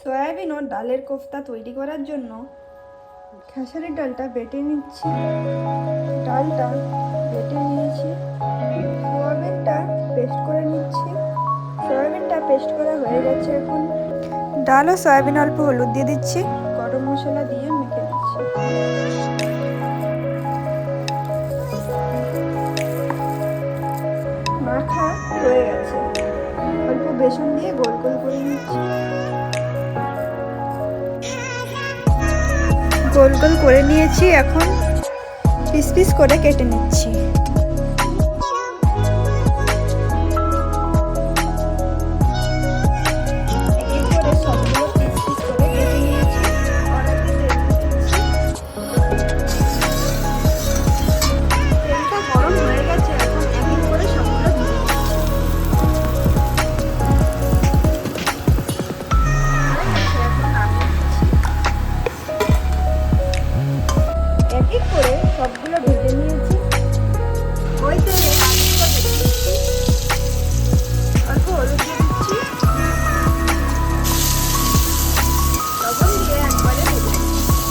Soybean ও ডালের কোফতা তৈরি করার জন্য খেসারির ডালটা বেটে নিচ্ছি। ডালটা বেটে নিয়েছি। সয়াবিনটা পেস্ট করে নিচ্ছি। সয়াবিনটা পেস্ট করা হয়ে গেছে। এখন ডাল ও সয়াবিন অল্প হলুদ দিয়ে দিচ্ছি। গরম মশলা দিয়ে মেখে নিচ্ছি। মাখা হয়ে গেছে। অল্প বেসন দিয়ে গোল গোল করে নিচ্ছি। গোল গোল করে নিয়েছি। এখন পিস পিস করে কেটে নিচ্ছি। সবগুলো ভেজে নিয়েছি। ওই তেলে আলুগুলো ভেজে নিচ্ছি। অল্প হলুদ দিয়ে দিচ্ছি। লবণ দিয়ে একবারে ভেজে নিচ্ছি।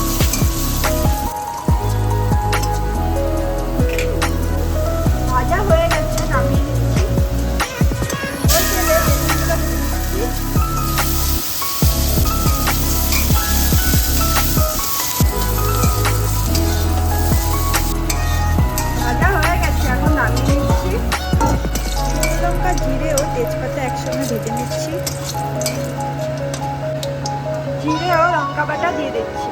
ভাজা হয়ে গেছে, নামিয়ে নিচ্ছি। ওই তেলে বেগুনগুলো ভেজে নিচ্ছি। জিরে ও তেজপাতা একসঙ্গে ভেজে নিচ্ছি। জিরে ও লঙ্কা বাটা দিয়ে দিচ্ছি।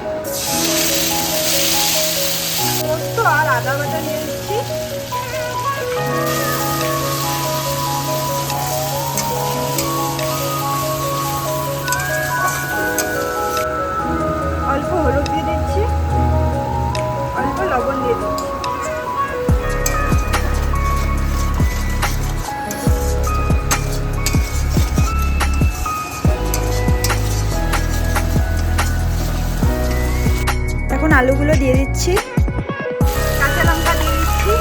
পোস্ত আর আদা বাটা দিয়ে দিচ্ছি। অল্প হলুদ দিয়ে দিচ্ছি। অল্প লবণ দিয়ে দিচ্ছি। এখন আলুগুলো দিয়ে দিচ্ছি। কাঁচা লঙ্কা দিয়ে দিচ্ছি।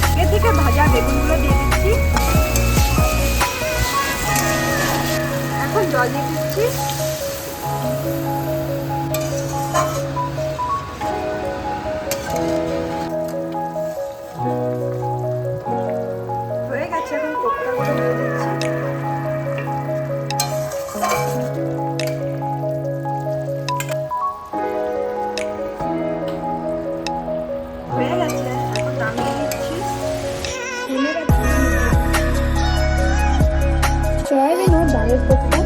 আগে থেকে ভাজা বেগুনগুলো দিয়ে দিচ্ছি। এখন জল দিয়ে দিচ্ছি। হয়ে গেছে। এখন কোফতাগুলো দিয়ে দিচ্ছি। হয়ে গেছে। এখন নামিয়ে দিচ্ছি। সয়াবিন ও ডালের কোফতা।